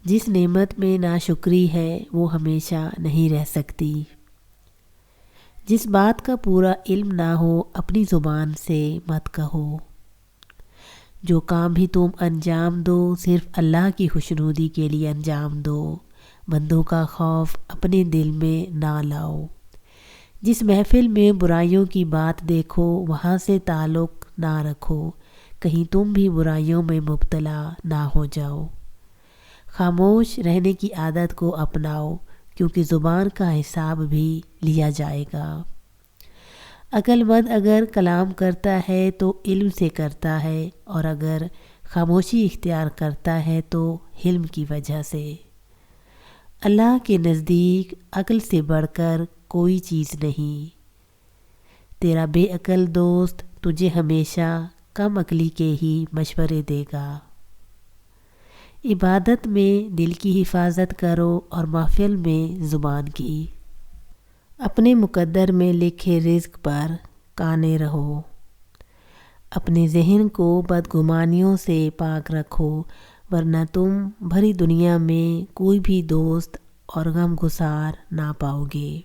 جس نعمت میں ناشکری ہے وہ ہمیشہ نہیں رہ سکتی۔ جس بات کا پورا علم نہ ہو اپنی زبان سے مت کہو۔ جو کام بھی تم انجام دو صرف اللہ کی خوشنودی کے لیے انجام دو، بندوں کا خوف اپنے دل میں نہ لاؤ۔ جس محفل میں برائیوں کی بات دیکھو وہاں سے تعلق نہ رکھو، کہیں تم بھی برائیوں میں مبتلا نہ ہو جاؤ۔ خاموش رہنے کی عادت کو اپناؤ، کیونکہ زبان کا حساب بھی لیا جائے گا۔ عقل مند اگر کلام کرتا ہے تو علم سے کرتا ہے، اور اگر خاموشی اختیار کرتا ہے تو حلم کی وجہ سے۔ اللہ کے نزدیک عقل سے بڑھ کر کوئی چیز نہیں۔ تیرا بے عقل دوست تجھے ہمیشہ کم عقلی کے ہی مشورے دے گا۔ عبادت میں دل کی حفاظت کرو اور محفل میں زبان کی۔ اپنے مقدر میں لکھے رزق پر قانع رہو۔ اپنے ذہن کو بدگمانیوں سے پاک رکھو، ورنہ تم بھری دنیا میں کوئی بھی دوست اور غم گسار نہ پاؤ گے۔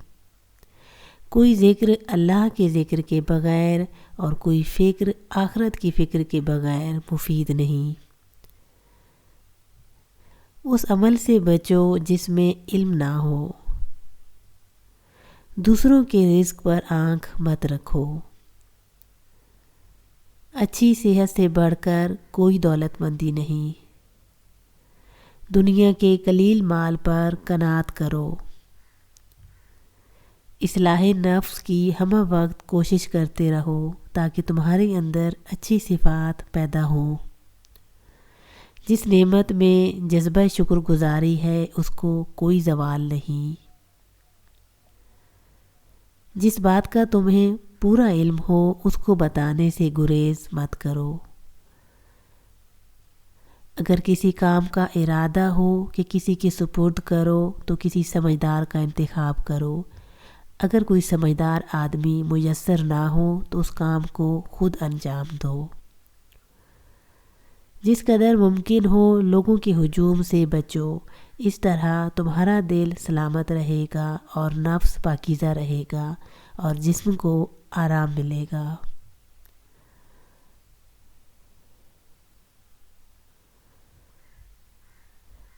کوئی ذکر اللہ کے ذکر کے بغیر اور کوئی فکر آخرت کی فکر کے بغیر مفید نہیں۔ اس عمل سے بچو جس میں علم نہ ہو۔ دوسروں کے رزق پر آنکھ مت رکھو۔ اچھی صحت سے بڑھ کر کوئی دولت مندی نہیں۔ دنیا کے قلیل مال پر قناعت کرو۔ اصلاح نفس کی ہمہ وقت کوشش کرتے رہو تاکہ تمہارے اندر اچھی صفات پیدا ہوں۔ جس نعمت میں جذبہ شکر گزاری ہے اس کو کوئی زوال نہیں۔ جس بات کا تمہیں پورا علم ہو اس کو بتانے سے گریز مت کرو۔ اگر کسی کام کا ارادہ ہو کہ کسی کے سپرد کرو تو کسی سمجھدار کا انتخاب کرو۔ اگر کوئی سمجھدار آدمی میسر نہ ہو تو اس کام کو خود انجام دو۔ جس قدر ممکن ہو لوگوں کے ہجوم سے بچو، اس طرح تمہارا دل سلامت رہے گا اور نفس پاکیزہ رہے گا اور جسم کو آرام ملے گا۔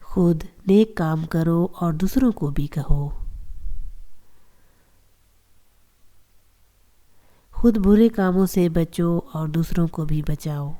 خود نیک کام کرو اور دوسروں کو بھی کہو۔ خود برے کاموں سے بچو اور دوسروں کو بھی بچاؤ۔